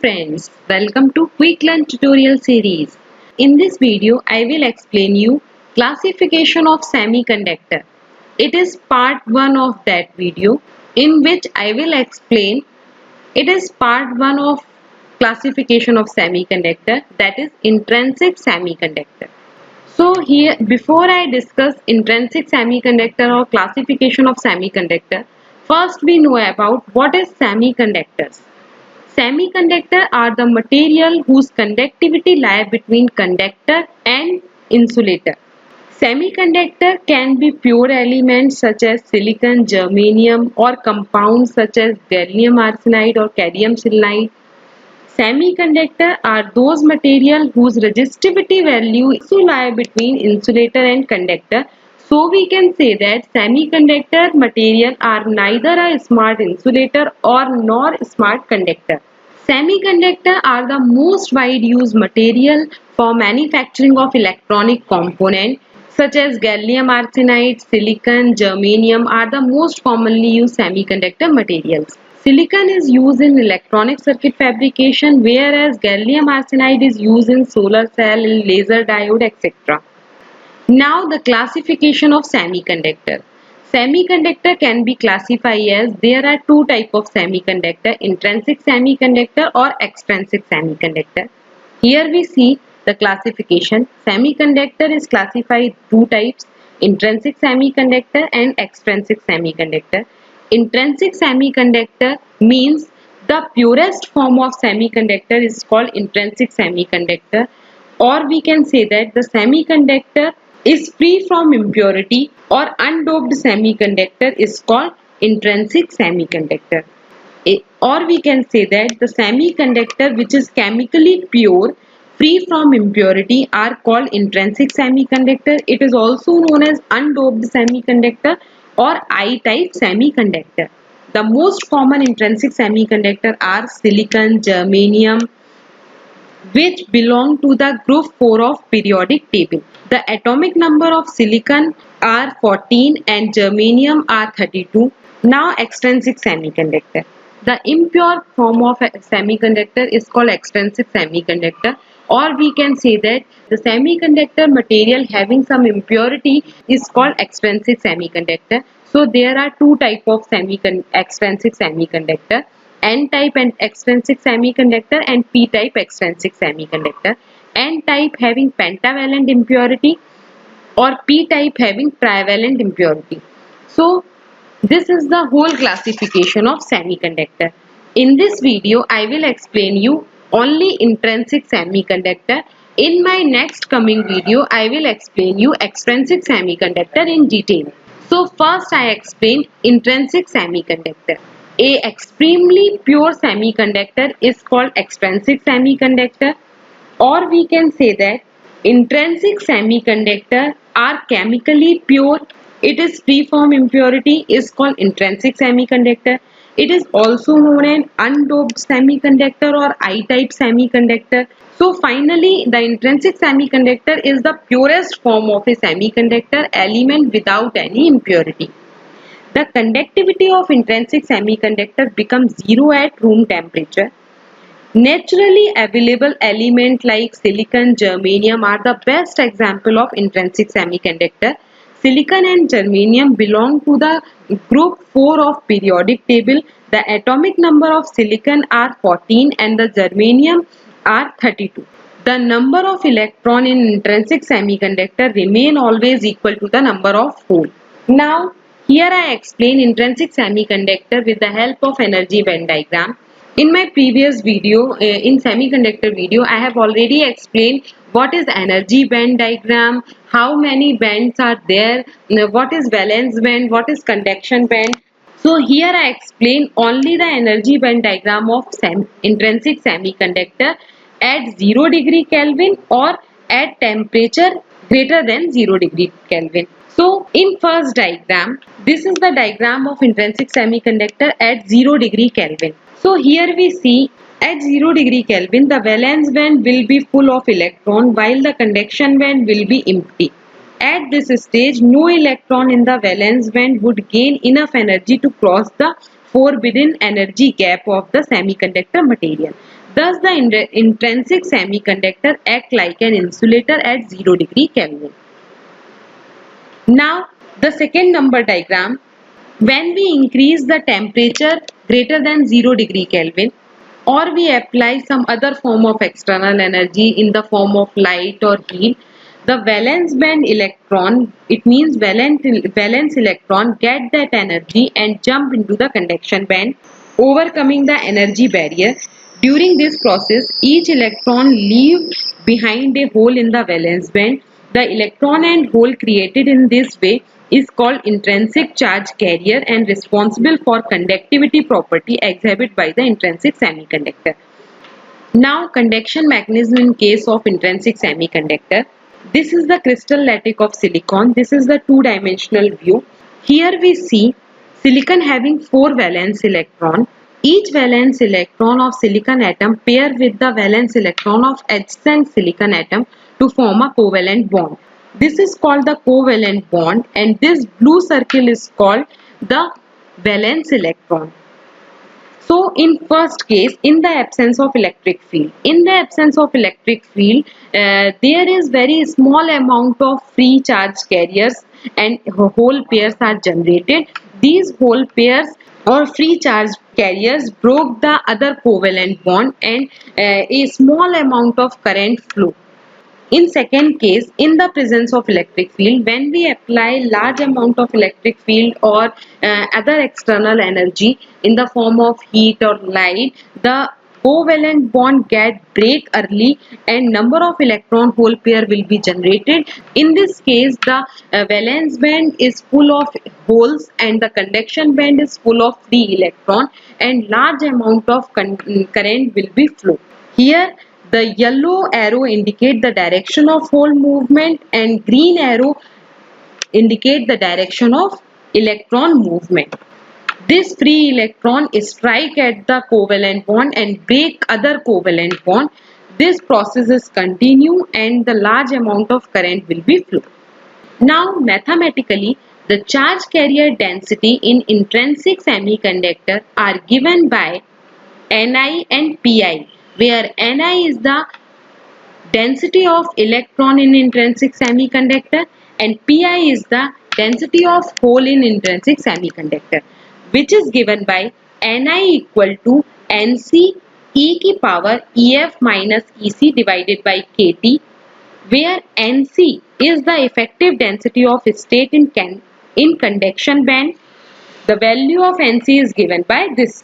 friends, welcome to Quick Learn tutorial series. In this video, I will explain you classification of semiconductor. It is part 1 of that video in which I will explain it is part 1 of classification of semiconductor, that is intrinsic semiconductor. So here before I discuss intrinsic semiconductor or classification of semiconductor, first we know about what is semiconductors. Semiconductor are the material whose conductivity lie between conductor and insulator. Semiconductor can be pure elements such as silicon, germanium, or compounds such as gallium arsenide or cadmium selenide. Semiconductor are those material whose resistivity value also lie between insulator and conductor. So we can say that semiconductor material are neither a smart insulator or nor smart conductor. Semiconductor are the most wide used material for manufacturing of electronic components such as gallium arsenide, silicon, germanium are the most commonly used semiconductor materials. Silicon is used in electronic circuit fabrication, whereas gallium arsenide is used in solar cell, laser diode, etc. Now the classification of semiconductor. Semiconductor can be classified as there are two types of semiconductor, intrinsic semiconductor or extrinsic semiconductor. Here we see the classification. Semiconductor is classified two types, intrinsic semiconductor and extrinsic semiconductor. Intrinsic semiconductor means the purest form of semiconductor is called intrinsic semiconductor, or we can say that the semiconductor is free from impurity or undoped semiconductor is called intrinsic semiconductor. Or we can say that the semiconductor which is chemically pure, free from impurity are called intrinsic semiconductor. It is also known as undoped semiconductor or I-type semiconductor. The most common intrinsic semiconductor are silicon, germanium, which belong to the group 4 of periodic table. The atomic number of silicon are 14 and germanium are 32. Now extrinsic semiconductor. The impure form of a semiconductor is called extrinsic semiconductor, or we can say that the semiconductor material having some impurity is called extrinsic semiconductor. So there are two types of extrinsic semiconductor. N-type and extrinsic semiconductor and P-type extrinsic semiconductor. N-type having pentavalent impurity or P-type having trivalent impurity. So this is the whole classification of semiconductor. In this video, I will explain you only intrinsic semiconductor. In my next coming video, I will explain you extrinsic semiconductor in detail. So first I explain intrinsic semiconductor. A extremely pure semiconductor is called extrinsic semiconductor, or we can say that intrinsic semiconductor are chemically pure. It is free from impurity is called intrinsic semiconductor. It is also known as undoped semiconductor or I-type semiconductor. So finally, the intrinsic semiconductor is the purest form of a semiconductor element without any impurity. The conductivity of intrinsic semiconductor becomes zero at room temperature. Naturally available elements like silicon, germanium are the best example of intrinsic semiconductor. Silicon and germanium belong to the group 4 of periodic table. The atomic number of silicon are 14 and the germanium are 32. The number of electron in intrinsic semiconductor remain always equal to the number of hole. Now here I explain intrinsic semiconductor with the help of energy Venn diagram. In my previous video, in semiconductor video, I have already explained what is energy band diagram, how many bands are there, what is valence band, what is conduction band. So here I explain only the energy band diagram of intrinsic semiconductor at 0 degree Kelvin or at temperature greater than 0 degree Kelvin. So in first diagram, this is the diagram of intrinsic semiconductor at 0 degree Kelvin. So here we see at 0 degree Kelvin the valence band will be full of electron while the conduction band will be empty. At this stage, no electron in the valence band would gain enough energy to cross the forbidden energy gap of the semiconductor material. Thus, the intrinsic semiconductor act like an insulator at 0 degree Kelvin. Now, the second number diagram, when we increase the temperature greater than 0 degree Kelvin, or we apply some other form of external energy in the form of light or heat, the valence band electron, it means valence electron, get that energy and jump into the conduction band, overcoming the energy barrier. During this process, each electron leaves behind a hole in the valence band. The electron and hole created in this way is called intrinsic charge carrier and responsible for conductivity property exhibited by the intrinsic semiconductor. Now, conduction mechanism in case of intrinsic semiconductor. This is the crystal lattice of silicon. This is the two-dimensional view. Here we see silicon having 4 valence electron. Each valence electron of silicon atom pair with the valence electron of adjacent silicon atom to form a covalent bond. This is called the covalent bond, and this blue circle is called the valence electron. So in first case, in the absence of electric field, there is very small amount of free charge carriers and hole pairs are generated. These hole pairs or free charge carriers broke the other covalent bond and a small amount of current flow. In second case, in the presence of electric field, when we apply large amount of electric field or other external energy in the form of heat or light, the covalent bond get break early and number of electron hole pair will be generated. In this case, the valence band is full of holes and the conduction band is full of free electron and large amount of current will be flow. Here the yellow arrow indicate the direction of hole movement and green arrow indicate the direction of electron movement. This free electron strike at the covalent bond and break other covalent bond. This process is continue and the large amount of current will be flow. Now mathematically, the charge carrier density in intrinsic semiconductor are given by Ni and Pi, where Ni is the density of electron in intrinsic semiconductor and Pi is the density of hole in intrinsic semiconductor, which is given by Ni equal to Nc e की power Ef minus Ec divided by Kt, where Nc is the effective density of state in conduction band. The value of Nc is given by this.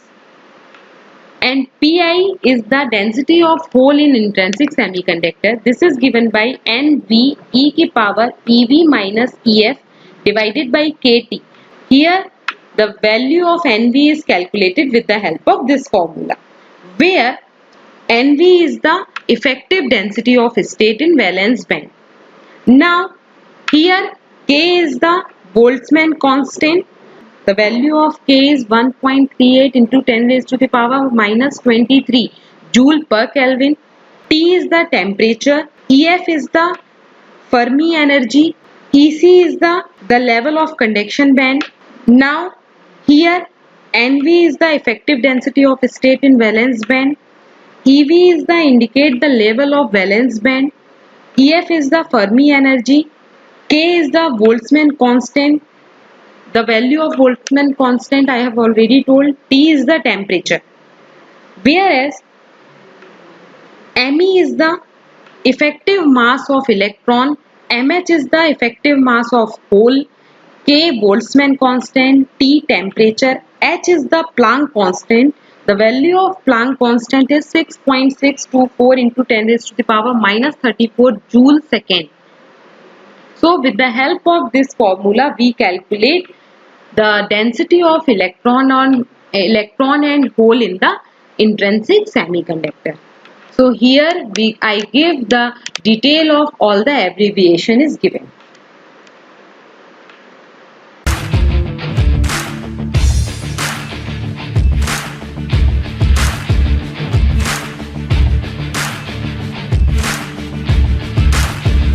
And Pi is the density of hole in intrinsic semiconductor. This is given by Nv e की power Ev minus Ef divided by Kt. Here the value of Nv is calculated with the help of this formula, where Nv is the effective density of state in valence band. Now here K is the Boltzmann constant. The value of K is 1.38 into 10 raised to the power minus 23 joule per Kelvin. T is the temperature. Ef is the Fermi energy. Ec is the level of conduction band. Now here Nv is the effective density of state in valence band. Ev is the indicate the level of valence band. Ef is the Fermi energy. K is the Boltzmann constant. The value of Boltzmann constant I have already told. T is the temperature. Whereas Me is the effective mass of electron, Mh is the effective mass of hole, K Boltzmann constant, T temperature, H is the Planck constant. The value of Planck constant is 6.624 into 10 raised to the power minus 34 joule second. So with the help of this formula, we calculate the density of electron and hole in the intrinsic semiconductor. So here I give the detail of all the abbreviation is given.